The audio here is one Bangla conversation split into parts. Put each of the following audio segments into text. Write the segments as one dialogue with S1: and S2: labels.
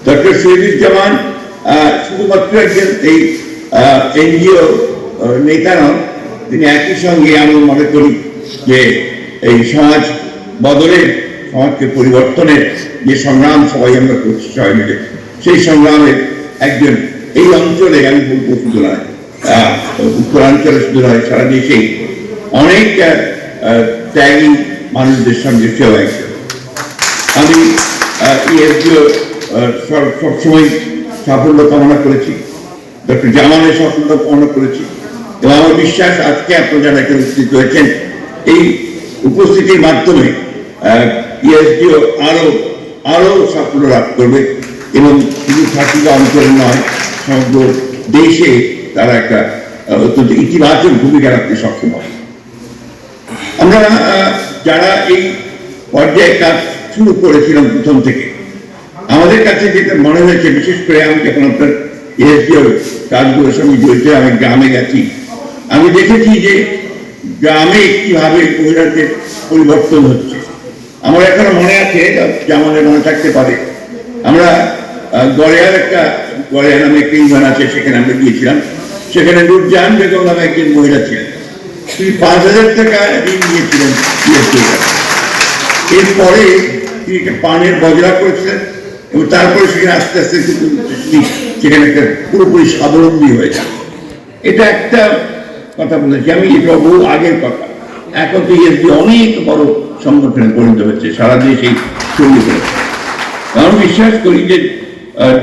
S1: ডক্টর শহীদুজ্জামান শুধুমাত্র একজন এই এনজিও নেতা নন, তিনি একই সঙ্গে আমি মনে করি যে এই সমাজ বদলের, সমাজকে পরিবর্তনের যে সংগ্রাম সবাই আমরা করছি সবাই মিলে, সেই সংগ্রামের একজন এই অঞ্চলে, আমি বলবো শুধু নয় উত্তরাঞ্চলে শুধু নয়, সারা দেশেই অনেক ত্যাগী মানুষদের সঙ্গে সেও একজন। আমি ইএসডিও সবসময় সাফল্য কামনা করেছি, ডক্টর জামানের সাফল্য কামনা করেছি, এবং আমার বিশ্বাস আজকে আপনারা যারা এখানে উপস্থিত হয়েছেন, এই উপস্থিতির মাধ্যমে ইএসডিও আরো সাফল্য লাভ করবে, এবং শুধু ঠাকুর অঞ্চলে নয়, সমগ্র দেশে তারা একটা অত্যন্ত ইতিবাচক ভূমিকা রাখতে সক্ষম হয়। আমরা যারা এই পর্যায়ে কাজ শুরু করেছিলাম প্রথম থেকে, আমাদের কাছে যেটা মনে হয়েছে, বিশেষ করে আমি যখন আপনার ইএসডিওর কাজগুলোর সঙ্গে জড়িত, আমি গ্রামে গেছি, আমি দেখেছি যে গ্রামে কিভাবে মহিলাদের পরিবর্তন হচ্ছে। আমার এখনো মনে আছে, আমাদের মনে থাকতে পারে, আমরা গড়িয়ার নামে একটা ইউনিয়ন আছে, সেখানে আমরা গিয়েছিলাম। সেখানে নুরজাহান বেগম নামে একজন মহিলা ছিলেন, তিনি 5,000 টাকা ঋণ নিয়েছিলেন। এরপরে তিনি একটা পানের বজরা করেছিলেন, এবং তারপরে সেখানে আস্তে আস্তে সেখানে একটা পুরোপুরি স্বাবলম্বী হয়ে যায়। এটা একটা কথা বলেছি আমি, এটা বহু আগের কথা। এখন তো ইএসডি অনেক বড় সংগঠনে পরিণত হচ্ছে, সারা দেশেই ছড়িয়ে পড়েছে। আমি বিশ্বাস করি যে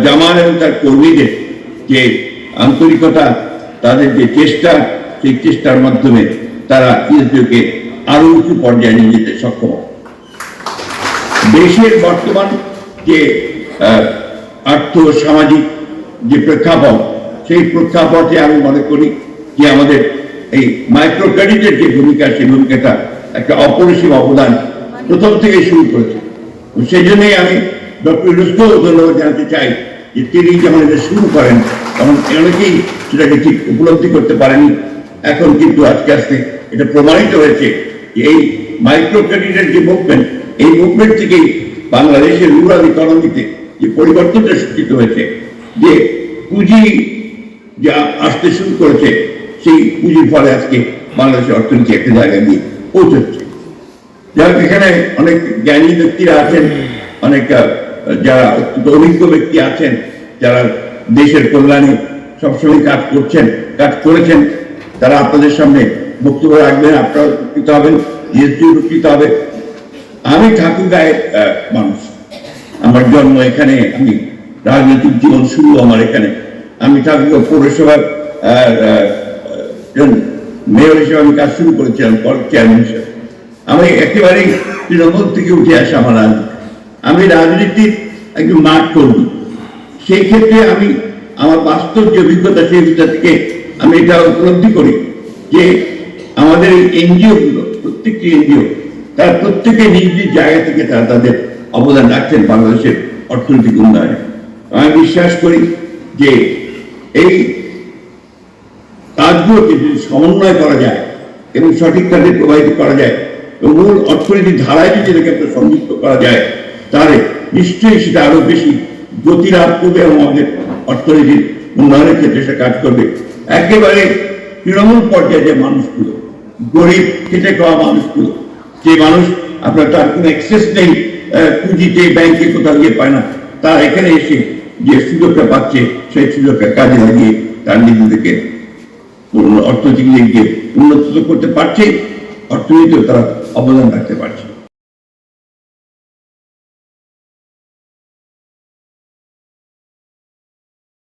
S1: জামান এবং তার কর্মীদের যে আন্তরিকতা, তাদের যে চেষ্টা, সেই চেষ্টার মাধ্যমে তারা ইএসডিওকে আরো উঁচু পর্যায়ে নিয়ে যেতে সক্ষম। দেশের বর্তমান যে আর্থ সামাজিক যে প্রেক্ষাপট, সেই প্রেক্ষাপটে আমি মনে করি যে আমাদের এই মাইক্রো ক্রেডিটের যে ভূমিকা, সেই ভূমিকাটা একটা অপরিসীম অবদান প্রথম থেকে শুরু করেছে। সেই জন্যই আমি ডক্টর ইউনূসকেও ধন্যবাদ জানাতে চাই যে তিনি যখন এটা শুরু করেন, তখন অনেকেই সেটাকে ঠিক উপলব্ধি করতে পারেনি। এখন কিন্তু আস্তে আস্তে এটা প্রমাণিত হয়েছে যে এই মাইক্রো ক্রেডিটের যে মুভমেন্ট, এই মুভমেন্ট থেকেই বাংলাদেশের রুরাল ইকোনমিতে যে পরিবর্তনটা সূচিত হয়েছে, যে পুঁজি যা আসতে শুরু করেছে, সেই পুঁজির ফলে আজকে বাংলাদেশের অর্থনীতি একটা জায়গায় গিয়ে পৌঁছচ্ছে। যারা এখানে অনেক জ্ঞানী ব্যক্তিরা আছেন, অনেক যারা অত্যন্ত অভিজ্ঞ ব্যক্তি আছেন, যারা দেশের কল্যাণে সবসময় কাজ করেছেন, তারা আপনাদের সামনে বক্তব্য রাখবেন, আপনারা উপকৃত হবেন, ইএসডি উপকৃত হবে। আমি ঠাকুরগাঁয়ের মানুষ, আমার জন্ম এখানে, আমি রাজনৈতিক জীবন শুরু আমার এখানে। আমি ঠাকুরগাঁও পৌরসভার মেয়র হিসেবে আমি কাজ শুরু করেছিলাম, চেয়ারম্যান হিসেবে। আমি একেবারেই তৃণমূল থেকে উঠে আসা আমার রাজনীতি, আমি রাজনীতির একজন মাঠ কর্মী। সেই ক্ষেত্রে আমি আমার বাস্তব যে অভিজ্ঞতা, সেই অভিজ্ঞতা থেকে আমি এটা উপলব্ধি করি যে আমাদের এই এনজিওগুলো, প্রত্যেকটি এনজিও, তারা প্রত্যেকে নিজ নিজ জায়গা থেকে তারা তাদের অবদান রাখছেন বাংলাদেশের অর্থনৈতিক উন্নয়নে। আমি বিশ্বাস করি যে এই কাজগুলোকে যদি সমন্বয় করা যায় এবং সঠিক কাজে প্রবাহিত করা যায় এবং মূল অর্থনীতির ধারায় যদি এটাকে একটা সংযুক্ত করা যায়, তাহলে নিশ্চয়ই সেটা আরো বেশি গতি লাভ করবে এবং আমাদের অর্থনীতির উন্নয়নের ক্ষেত্রে সে কাজ করবে। একেবারে তৃণমূল পর্যায়ে যে মানুষগুলো, গরিব খেটে খাওয়া মানুষগুলো, যে মানুষ আপনার তার কোনো অ্যাক্সেস নেই পুঁজিতে, ব্যাংকে কোথাও গিয়ে পায় না, তার এখানে এসে যে সুযোগটা পাচ্ছে, সেই সুযোগটা কাজে লাগিয়ে তার নিজেদেরকে অর্থনৈতিক দিক দিয়ে উন্নত করতে পারছে, অর্থনীতিও তারা অবদান রাখতে পারছে।